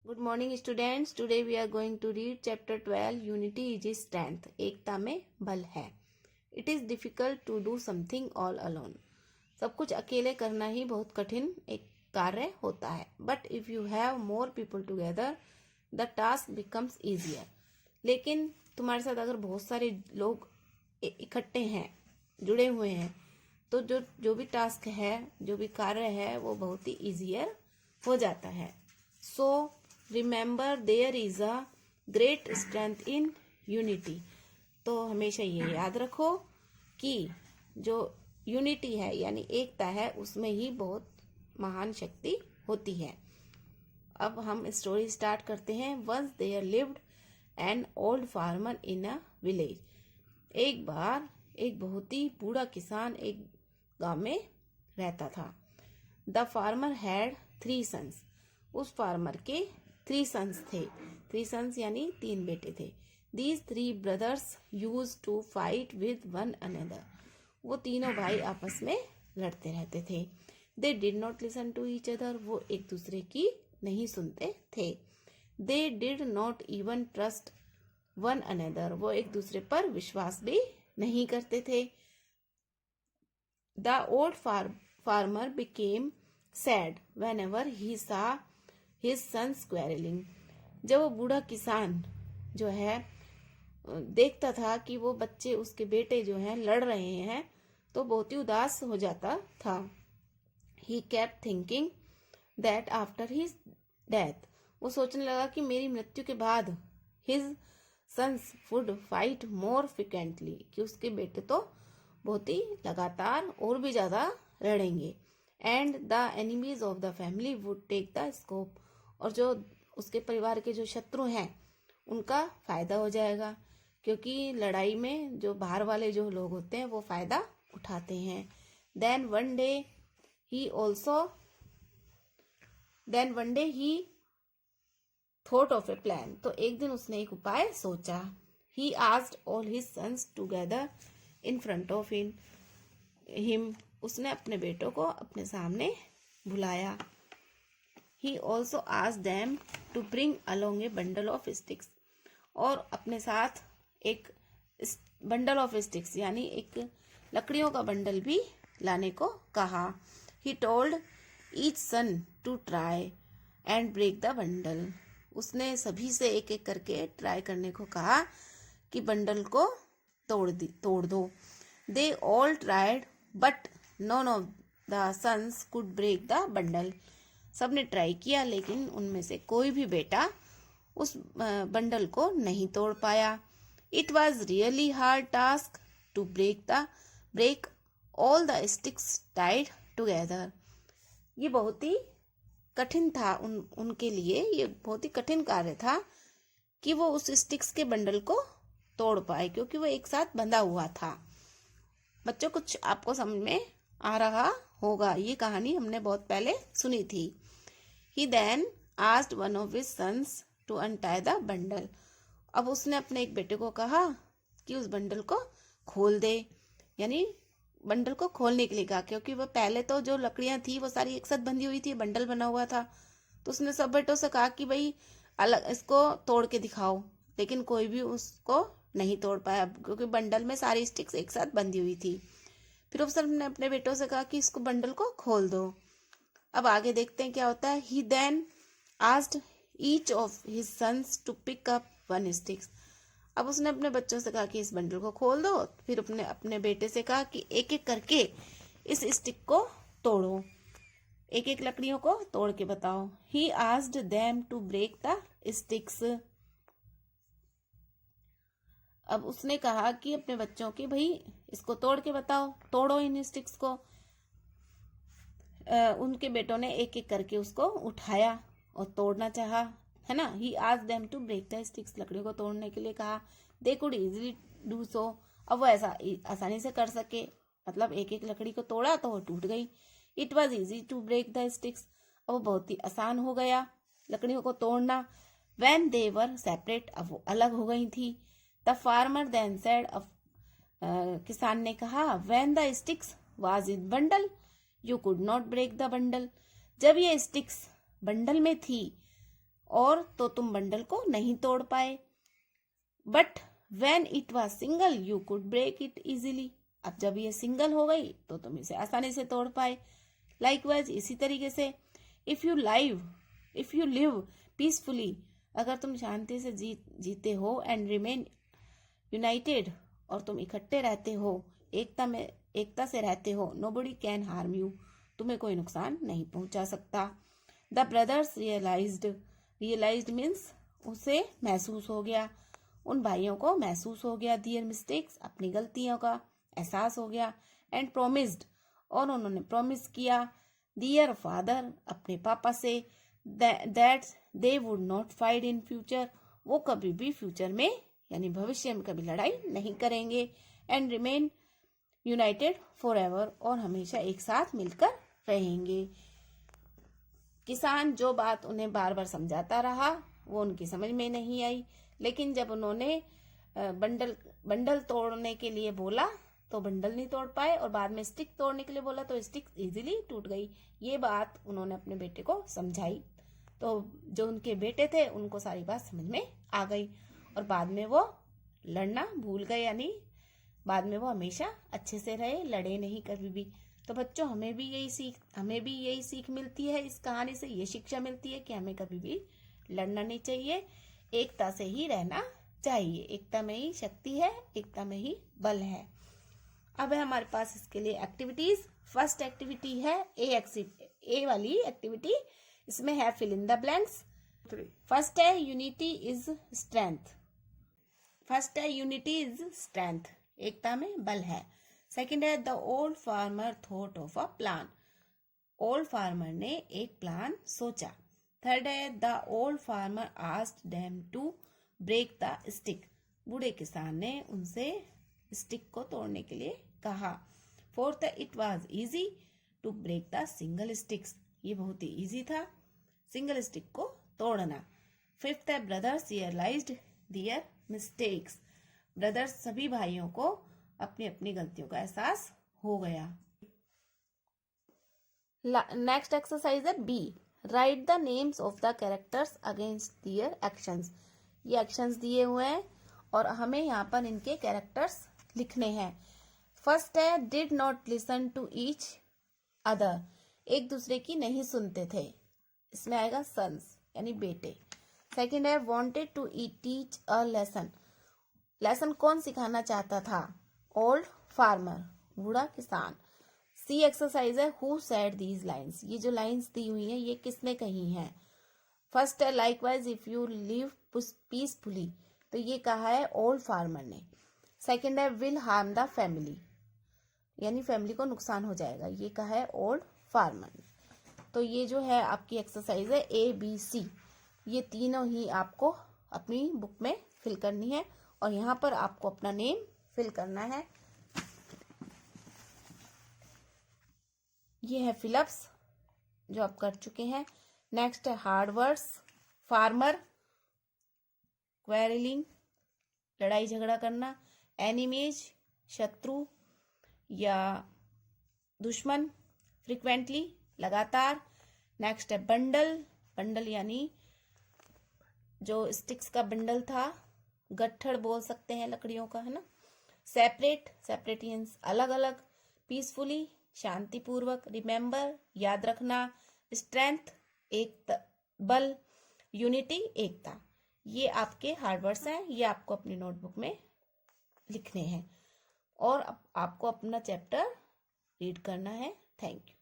Good morning students. Today we are going to read chapter 12 unity is strength. एकता में बल है। It is difficult to do something all alone. सब कुछ अकेले करना ही बहुत कठिन एक कार्य होता है। But if you have more people together the task becomes easier. लेकिन तुम्हारे साथ अगर बहुत सारे लोग इकट्ठे हैं, जुड़े हुए हैं, तो जो भी टास्क है, जो भी कार्य है, वो बहुत ही ईजियर हो जाता है। So remember there is a great strength in unity. तो हमेशा ये याद रखो कि जो यूनिटी है यानी एकता है, उसमें ही बहुत महान शक्ति होती है। अब हम स्टोरी स्टार्ट करते हैं। Once there lived an old farmer in a village. एक बार एक बहुत ही बूढ़ा किसान एक गांव में रहता था। The farmer had 3 sons. उस फार्मर के 3 सन्स थे। 3 सन्स यानी 3 बेटे थे। These 3 brothers used to fight with one another. वो तीनों भाई आपस में लड़ते रहते थे। They did not listen to each other. वो एक दूसरे की नहीं सुनते थे। They did not even trust one another. वो एक दूसरे पर विश्वास भी नहीं करते थे। The old farmer became sad whenever he saw his sons quarrelling. जब वो बूढ़ा किसान जो है देखता था कि वो बच्चे, उसके बेटे जो हैं, लड़ रहे हैं, तो बहुत ही उदास हो जाता था। He kept thinking that after his death. वो सोचने लगा कि मेरी मृत्यु के बाद his sons would fight more frequently, कि उसके बेटे तो बहुत ही लगातार और भी ज्यादा लड़ेंगे। And the enemies of the family would take the scope. और जो उसके परिवार के जो शत्रु हैं, उनका फायदा हो जाएगा, क्योंकि लड़ाई में जो बाहर वाले जो लोग होते हैं वो फायदा उठाते हैं। Then one day he thought of a plan. तो एक दिन उसने एक उपाय सोचा। He asked all his sons together in front of him. उसने अपने बेटों को अपने सामने बुलाया। He also asked them to bring along a bundle of sticks। और अपने साथ एक बंडल ऑफ स्टिक्स यानी एक लकड़ियों का बंडल भी लाने को कहा। He told each son to try and break the bundle। उसने सभी से एक एक करके ट्राई करने को कहा कि बंडल को तोड़ दो। They all tried but none of the sons could break the bundle। सबने ट्राई किया, लेकिन उनमें से कोई भी बेटा उस बंडल को नहीं तोड़ पाया। It was really hard task to break all the sticks tied together. ये बहुत ही कठिन था उनके लिए। ये बहुत ही कठिन कार्य था कि वो उस स्टिक्स के बंडल को तोड़ पाए, क्योंकि वो एक साथ बंधा हुआ था। बच्चों, कुछ आपको समझ में आ रहा होगा। ये कहानी हमने बहुत पहले सुनी थी। He then asked one of his sons to untie the bundle। अब उसने अपने एक बेटे को कहा कि उस बंडल को खोल दे, यानी बंडल को खोलने के लिए कहा, क्योंकि वो पहले तो जो लकड़ियां थी वो सारी एक साथ बंधी हुई थी, बंडल बना हुआ था। तो उसने सब बेटों से कहा कि भाई अलग इसको तोड़ के दिखाओ, लेकिन कोई भी उसको नहीं तोड़ पाया, क्योंकि बंडल में सारी स्टिक्स एक साथ बंधी हुई थी। फिर उसने अपने बेटों से कहा कि इसको बंडल को खोल दो। अब आगे देखते हैं क्या होता है। He then asked each of his sons to pick up one stick। अब उसने अपने बच्चों से कहा कि इस बंडल को खोल दो। फिर अपने बेटे से कहा कि एक एक करके इस स्टिक को तोड़ो, एक एक लकड़ियों को तोड़ के बताओ। He asked them to break the sticks। अब उसने कहा कि अपने बच्चों की, भाई इसको तोड़ के बताओ, तोड़ो इन स्टिक्स को। उनके बेटों ने एक एक करके उसको उठाया और तोड़ना चाहा, है ना। He asked them to break the sticks. लकड़ियों को तोड़ने के लिए कहा। They could easily do so. अब वो ऐसा आसानी से कर सके, मतलब एक एक लकड़ी को तोड़ा तो वो टूट गई। It was easy to break the sticks. अब वो बहुत ही आसान हो गया लकड़ियों को तोड़ना। व्हेन दे वर सेपरेट, अब वो अलग हो गई थी। द फार्मर देन सेड, अब किसान ने कहा, when the sticks was in bundle you could not break the bundle. जब ये स्टिक्स बंडल में थी और तो तुम बंडल को नहीं तोड़ पाए। But when it was single you could break it easily, अब जब ये सिंगल हो गई तो तुम इसे आसानी से तोड़ पाए। लाइकवाइज इसी तरीके से इफ यू लिव पीसफुली, अगर तुम शांति से जीते हो, एंड रिमेन यूनाइटेड, और तुम इकट्ठे रहते हो, एकता से रहते हो, नोबडी कैन हार्म यू, तुम्हें कोई नुकसान नहीं पहुंचा सकता। द ब्रदर्स रियलाइज्ड मीन्स उसे महसूस हो गया, उन भाइयों को महसूस हो गया, दियर मिस्टेक्स अपनी गलतियों का एहसास हो गया, एंड प्रोमिस्ड और उन्होंने प्रॉमिस किया, दियर फादर अपने पापा से, that they would not fight in future, वो कभी भी फ्यूचर में यानी भविष्य में कभी लड़ाई नहीं करेंगे, and remain United for ever, और हमेशा एक साथ मिलकर रहेंगे। किसान जो बात उन्हें बार बार समझाता रहा वो उनकी समझ में नहीं आई, लेकिन जब उन्होंने बंडल तोड़ने के लिए बोला तो बंडल नहीं तोड़ पाए, और बाद में स्टिक तोड़ने के लिए बोला तो स्टिक इजीली टूट गई। ये बात उन्होंने अपने बेटे को समझाई, तो जो उनके बेटे थे उनको सारी बात समझ में आ गई, और बाद में वो लड़ना भूल गए, यानी बाद में वो हमेशा अच्छे से रहे, लड़े नहीं कभी भी। तो बच्चों हमें भी यही सीख मिलती है इस कहानी से, ये शिक्षा मिलती है कि हमें कभी भी लड़ना नहीं चाहिए, एकता से ही रहना चाहिए। एकता में ही शक्ति है, एकता में ही बल है। अब है हमारे पास इसके लिए एक्टिविटीज। फर्स्ट एक्टिविटी है ए वाली एक्टिविटी, इसमें है fill in the blanks. First है यूनिटी इज स्ट्रेंथ, एकता में बल है। सेकंड है the old farmer thought of a plan, old farmer ने एक प्लान सोचा। थर्ड है the old farmer asked them to break the stick, बूढ़े किसान ने उनसे स्टिक को तोड़ने के लिए कहा। फोर्थ है it was easy to break the single sticks, ये बहुत ही इजी था सिंगल स्टिक को तोड़ना। फिफ्थ है brothers realised their mistakes, brothers सभी भाइयों को अपनी अपनी गलतियों का एहसास हो गया। नेक्स्ट एक्सरसाइज है B, write the names of the characters against their actions, ये एक्शंस दिए हुए हैं और हमें यहाँ पर इनके कैरेक्टर्स लिखने हैं। फर्स्ट है did not listen to each other, एक दूसरे की नहीं सुनते थे, इसमें आएगा सन्स यानी बेटे। सेकंड है wanted to teach a lesson, lesson कौन सिखाना चाहता था, ओल्ड फार्मर बूढ़ा किसान। सी एक्सरसाइज है हु सेड दीज लाइन्स, ये जो लाइन्स दी हुई हैं ये किसने कही हैं। फर्स्ट है likewise if you live peacefully, तो ये कहा है ओल्ड फार्मर ने। सेकंड है विल हार्म द फैमिली, यानी फैमिली को नुकसान हो जाएगा, ये कहा है ओल्ड फार्मर ने। तो ये जो है आपकी एक्सरसाइज है ABC, ये तीनों ही आपको अपनी बुक में फिल करनी है और यहाँ पर आपको अपना नेम फिल करना है। ये है फिलअप्स जो आप कर चुके हैं। नेक्स्ट है हार्ड वर्ड्स, फार्मर, क्वेरलिंग लड़ाई झगड़ा करना, एनिमीज शत्रु या दुश्मन, फ्रिक्वेंटली लगातार। नेक्स्ट है बंडल, बंडल यानी जो स्टिक्स का बंडल था, गट्ठड़ बोल सकते हैं लकड़ियों का, है ना। सेपरेट, सेपरेट मीन्स अलग अलग। पीसफुली शांतिपूर्वक। रिमेम्बर याद रखना। स्ट्रेंथ एक बल। यूनिटी एकता। ये आपके हार्ड वर्ड्स हैं, ये आपको अपनी नोटबुक में लिखने हैं और आपको अपना चैप्टर रीड करना है। Thank you.